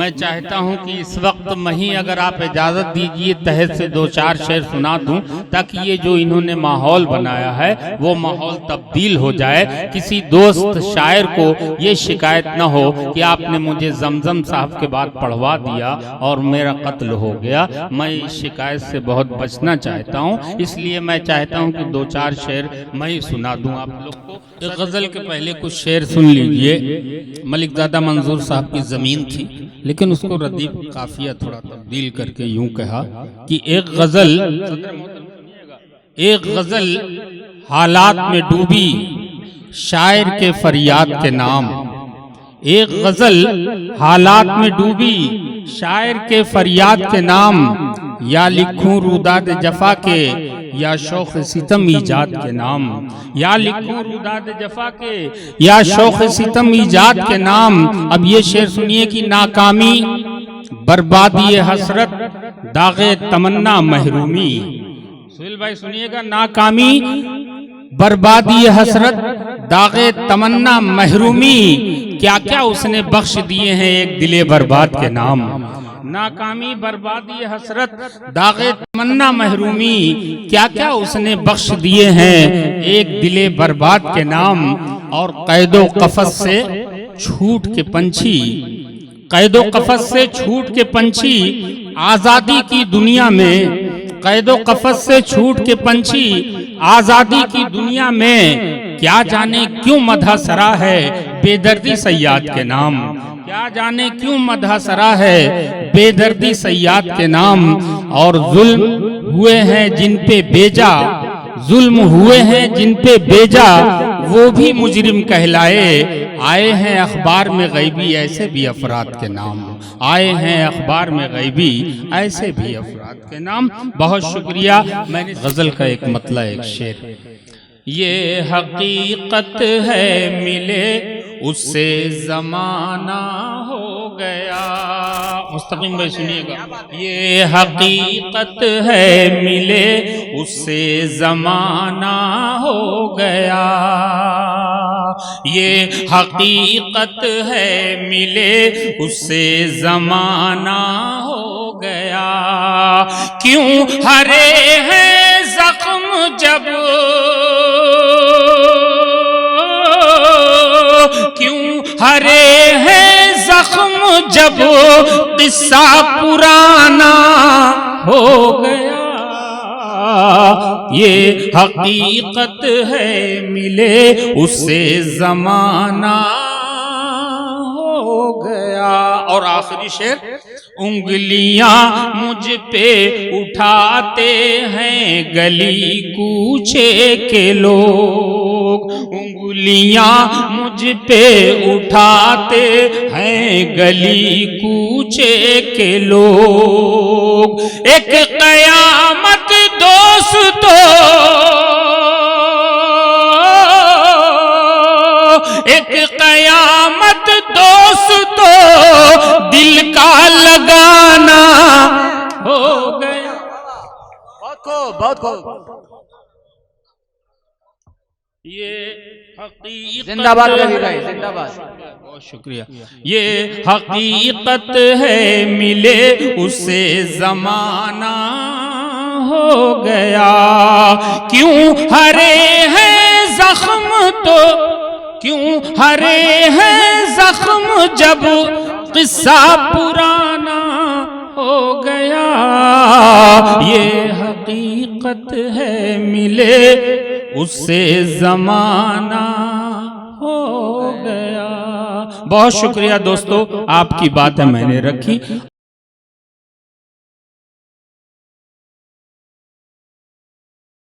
میں چاہتا ہوں کہ اس وقت میں اگر آپ اجازت دیجئے تحت سے دو چار شعر سنا دوں تاکہ یہ جو انہوں نے ماحول بنایا ہے وہ ماحول تبدیل ہو جائے، کسی دوست شاعر کو یہ شکایت نہ ہو کہ آپ نے مجھے زمزم صاحب کے بعد پڑھوا دیا اور میرا قتل ہو گیا۔ میں اس شکایت سے بہت بچنا چاہتا ہوں، اس لیے میں چاہتا ہوں کہ دو چار شعر میں سنا دوں آپ لوگ کو۔ ایک غزل کے پہلے کچھ شعر سن لیجئے۔ ملک زادہ منظور صاحب کی زمین تھی لیکن اس کو ردیف قافیہ تھوڑا تبدیل کر کے یوں کہا کہ ایک غزل حالات میں ڈوبی شاعر کے فریاد کے نام، ایک غزل حالات میں ڈوبی شاعر کے فریاد کے نام، یا لکھوں روداد جفا کے یا شوق ستم ایجاد کے نام، یا لکھوں روداد جفا کے یا شوق ستم ایجاد کے نام۔ اب یہ شعر سنیے کہ ناکامی بربادی حسرت داغ تمنا محرومی۔ سہیل بھائی سنیے گا، ناکامی بربادی حسرت داغ تمنا محرومی، کیا کیا اس نے بخش دیے ہیں ایک دل برباد کے نام۔ ناکامی بربادی حسرت داغ تمنا محرومی، کیا کیا اس نے بخش دیے ہیں ایک دل برباد کے نام۔ اور قید و قفس سے چھوٹ کے پنچھی، قید و قفس سے چھوٹ کے پنچھی آزادی کی دنیا میں، قید و قفس سے چھوٹ کے پنچھی آزادی کی دنیا میں، کیا جانے کیوں مدح سرا ہے بے دردی صیاد کے نام، کیا جانے کیوں مدح سرا ہے بے دردی صیاد کے نام۔ اور ظلم ہوئے ہیں جن پہ بیجا، ظلم ہوئے ہیں جن پہ بیجا وہ بھی مجرم کہلائے، آئے ہیں اخبار میں غیبی ایسے بھی افراد کے نام، آئے ہیں اخبار میں غیبی ایسے بھی افراد کے نام۔ بہت شکریہ۔ میں نے غزل کا ایک مطلع ایک شعر، یہ حقیقت ہے ملے اس سے زمانہ ہو گیا، مستقیم بھائی سنیے گا، یہ حقیقت ہے ملے اس سے زمانہ ہو گیا، یہ حقیقت ہے ملے اس سے زمانہ ہو گیا، کیوں ہرے ہیں زخم جب، کیوں ہرے ہیں زخم جب قصہ پرانا ہو گیا، یہ حقیقت ہے ملے اس سے زمانہ ہو گیا۔ اور آخری شعر، انگلیاں مجھ پہ اٹھاتے ہیں گلی کوچے کے لوگ، انگلیاں مجھ پہ اٹھاتے ہیں گلی کوچے کے لوگ، ایک قیامت دوستو، ایک قیامت دوستو دل کا لگانا ہو گیا۔ بہت خوب یہ حقیقت، زندہ باد بھائی، زندہ باد، بہت شکریہ۔ یہ حقیقت ہے ملے اس سے زمانہ ہو گیا، کیوں ہرے ہیں زخم تو، کیوں ہرے ہیں زخم جب قصہ پرانا ہو گیا، یہ حقیقت ہے ملے اس سے زمانہ ہو گیا۔ بہت شکریہ دوستو، آپ کی باتیں میں نے رکھی۔